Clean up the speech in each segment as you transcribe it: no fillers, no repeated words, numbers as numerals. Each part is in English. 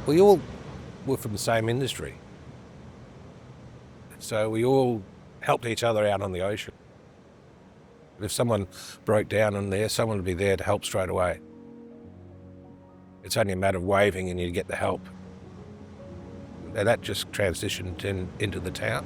We all were from the same industry, so we all helped each other out on the ocean. If someone broke down in there, someone would be there to help straight away. It's only a matter of waving and you get the help. And that just transitioned into the town.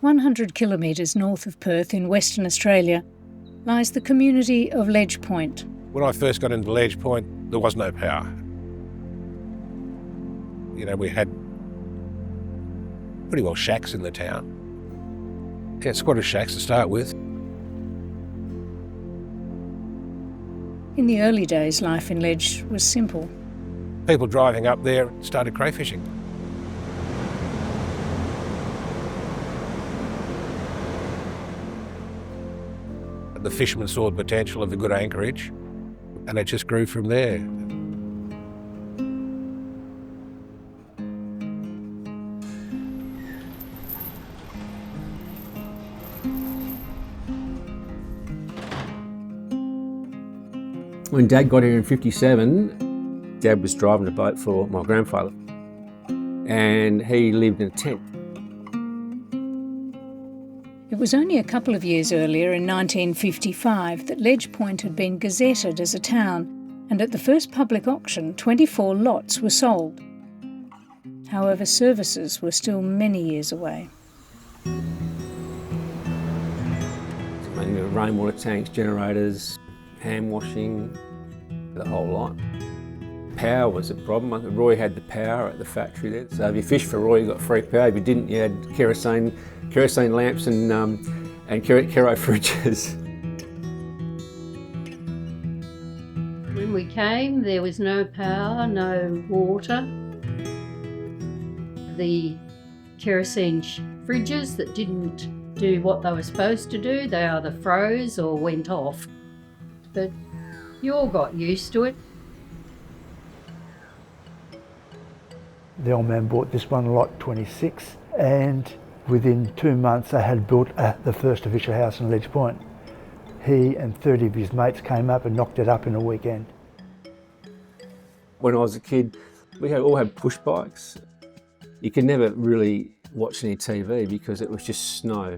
"100 kilometres north of Perth in Western Australia lies the community of Ledge Point. When I first got into Ledge Point, there was no power. You know, we had pretty well shacks in the town. Yeah, squatter shacks to start with. In the early days, life in Ledge was simple. People driving up there started crayfishing. The fishermen saw the potential of a good anchorage, and it just grew from there. When Dad got here in '57, Dad was driving a boat for my grandfather, and he lived in a tent. It was only a couple of years earlier, in 1955, that Ledge Point had been gazetted as a town, and at the first public auction, 24 lots were sold. However, services were still many years away. Rainwater tanks, generators, hand washing, the whole lot. Power was a problem. Roy had the power at the factory there, so if you fished for Roy, you got free power. If you didn't, you had kerosene lamps and Kero fridges. When we came, there was no power, no water. The kerosene fridges that didn't do what they were supposed to do, they either froze or went off. But you all got used to it. The old man bought this one, lot 26, and within 2 months they had built the first official house in Ledge Point. He and 30 of his mates came up and knocked it up in a weekend. When I was a kid, we all had push bikes. You could never really watch any TV because it was just snow.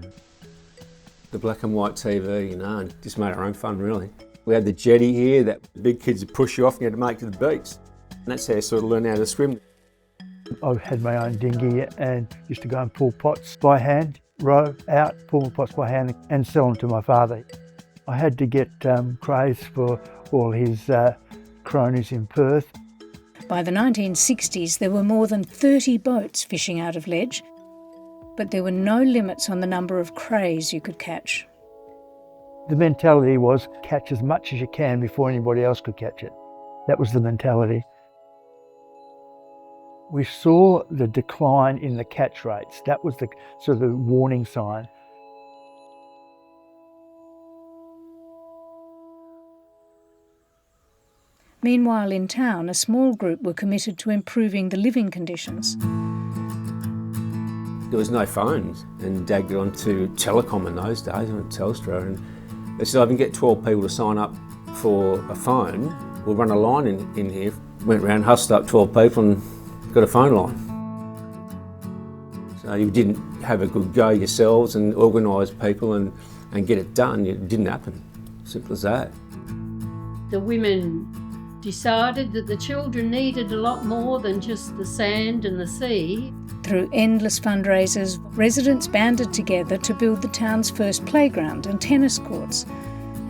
The black and white TV, and just made our own fun really. We had the jetty here that the big kids would push you off and you had to make it to the beach. And that's how you sort of learn how to swim. I had my own dinghy and used to go and pull pots by hand, row out, pull the pots by hand and sell them to my father. I had to get crays for all his cronies in Perth. By the 1960s, there were more than 30 boats fishing out of Ledge, but there were no limits on the number of crays you could catch. The mentality was catch as much as you can before anybody else could catch it. That was the mentality. We saw the decline in the catch rates. That was the sort of the warning sign. Meanwhile, in town, a small group were committed to improving the living conditions. There was no phones, and Dad got onto telecom in those days, on Telstra, and they said, I can get 12 people to sign up for a phone. We'll run a line in here. Went round, hustled up 12 people and got a phone line. So you didn't have a good go yourselves and organise people and get it done. It didn't happen. Simple as that. The women decided that the children needed a lot more than just the sand and the sea. Through endless fundraisers, residents banded together to build the town's first playground and tennis courts.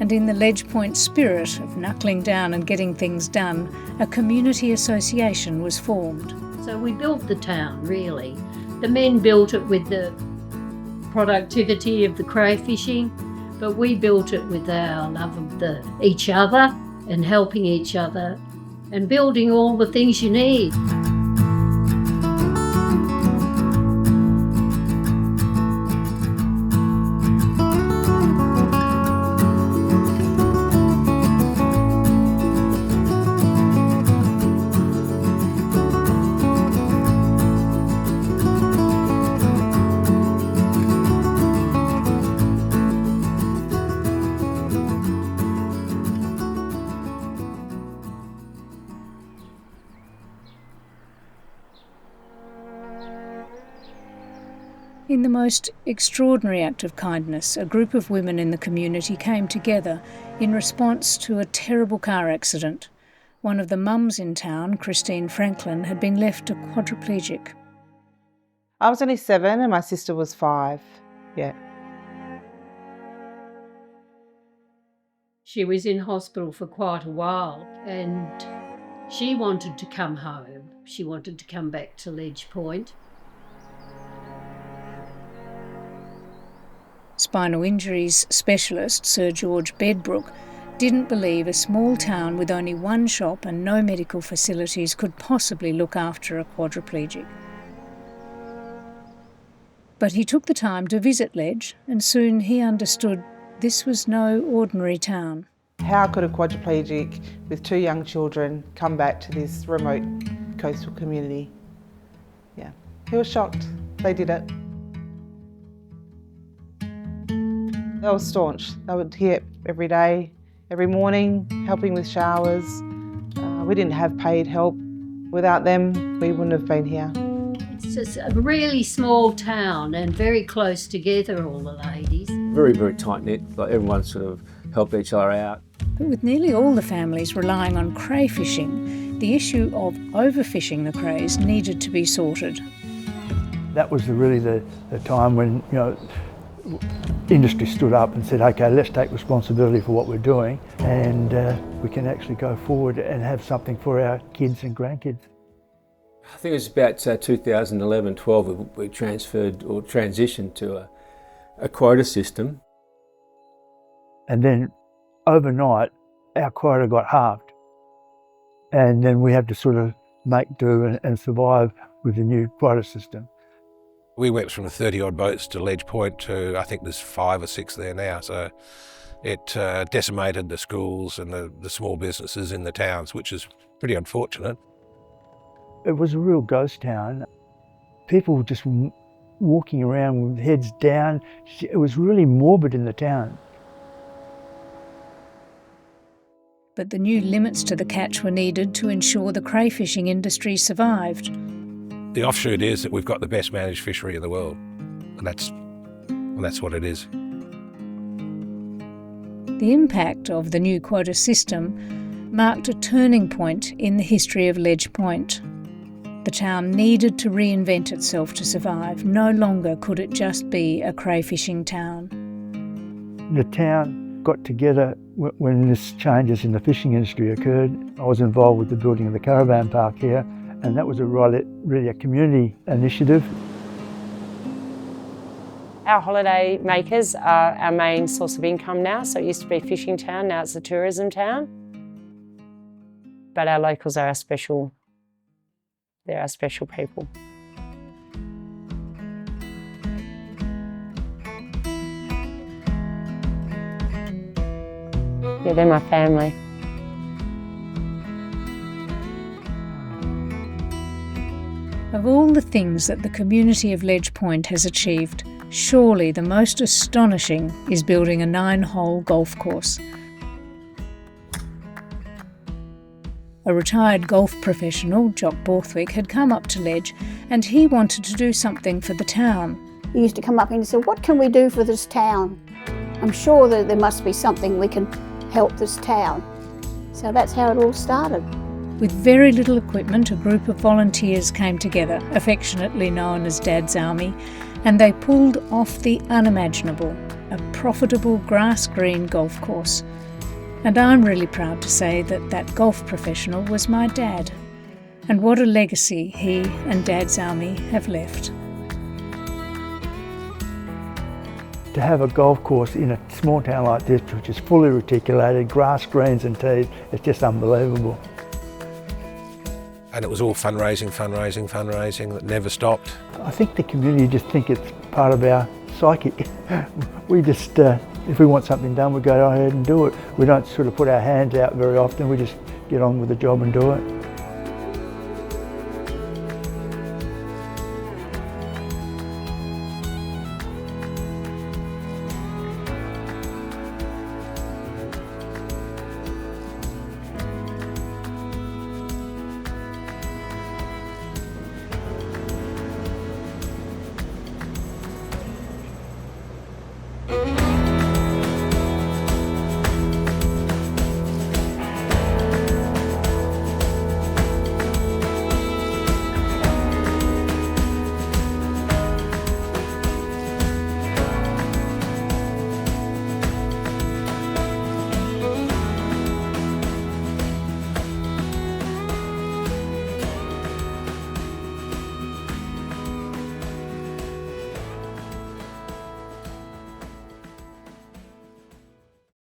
And in the Ledge Point spirit of knuckling down and getting things done, a community association was formed. So we built the town, really. The men built it with the productivity of the crayfishing, but we built it with our love of each other and helping each other and building all the things you need. In the most extraordinary act of kindness, a group of women in the community came together in response to a terrible car accident. One of the mums in town, Christine Franklin, had been left a quadriplegic. I was only 7 and my sister was 5, yeah. She was in hospital for quite a while and she wanted to come home. She wanted to come back to Ledge Point. Spinal injuries specialist Sir George Bedbrook didn't believe a small town with only one shop and no medical facilities could possibly look after a quadriplegic. But he took the time to visit Ledge, and soon he understood this was no ordinary town. How could a quadriplegic with 2 young children come back to this remote coastal community? Yeah, he was shocked. They did it. They were staunch. They would here every day, every morning, helping with showers. We didn't have paid help. Without them, we wouldn't have been here. It's just a really small town and very close together, all the ladies. Very, very tight-knit, like everyone sort of helped each other out. But with nearly all the families relying on crayfishing, the issue of overfishing the crays needed to be sorted. That was really the time when, industry stood up and said, okay, let's take responsibility for what we're doing and we can actually go forward and have something for our kids and grandkids. I think it was about 2011-12 we transferred or transitioned to a quota system. And then overnight our quota got halved and then we had to sort of make do and survive with the new quota system. We went from 30-odd boats to Ledge Point to, I think there's 5 or 6 there now, so it decimated the schools and the small businesses in the towns, which is pretty unfortunate. It was a real ghost town. People just walking around with heads down. It was really morbid in the town. But the new limits to the catch were needed to ensure the crayfishing industry survived. The offshoot is that we've got the best managed fishery in the world, and that's what it is. The impact of the new quota system marked a turning point in the history of Ledge Point. The town needed to reinvent itself to survive. No longer could it just be a crayfishing town. The town got together when this changes in the fishing industry occurred. I was involved with the building of the caravan park here, and that was really a community initiative. Our holiday makers are our main source of income now. So it used to be a fishing town, now it's a tourism town. But our locals are they're our special people. Yeah, they're my family. Of all the things that the community of Ledge Point has achieved, surely the most astonishing is building a 9-hole golf course. A retired golf professional, Jock Borthwick, had come up to Ledge and he wanted to do something for the town. He used to come up and he said, what can we do for this town? I'm sure that there must be something we can help this town. So that's how it all started. With very little equipment, a group of volunteers came together, affectionately known as Dad's Army, and they pulled off the unimaginable, a profitable grass-green golf course. And I'm really proud to say that that golf professional was my dad. And what a legacy he and Dad's Army have left. To have a golf course in a small town like this, which is fully reticulated, grass, greens and tees, it's just unbelievable. And it was all fundraising, fundraising, fundraising that never stopped. I think the community just think it's part of our psyche. We just, if we want something done, we go ahead and do it. We don't sort of put our hands out very often, we just get on with the job and do it.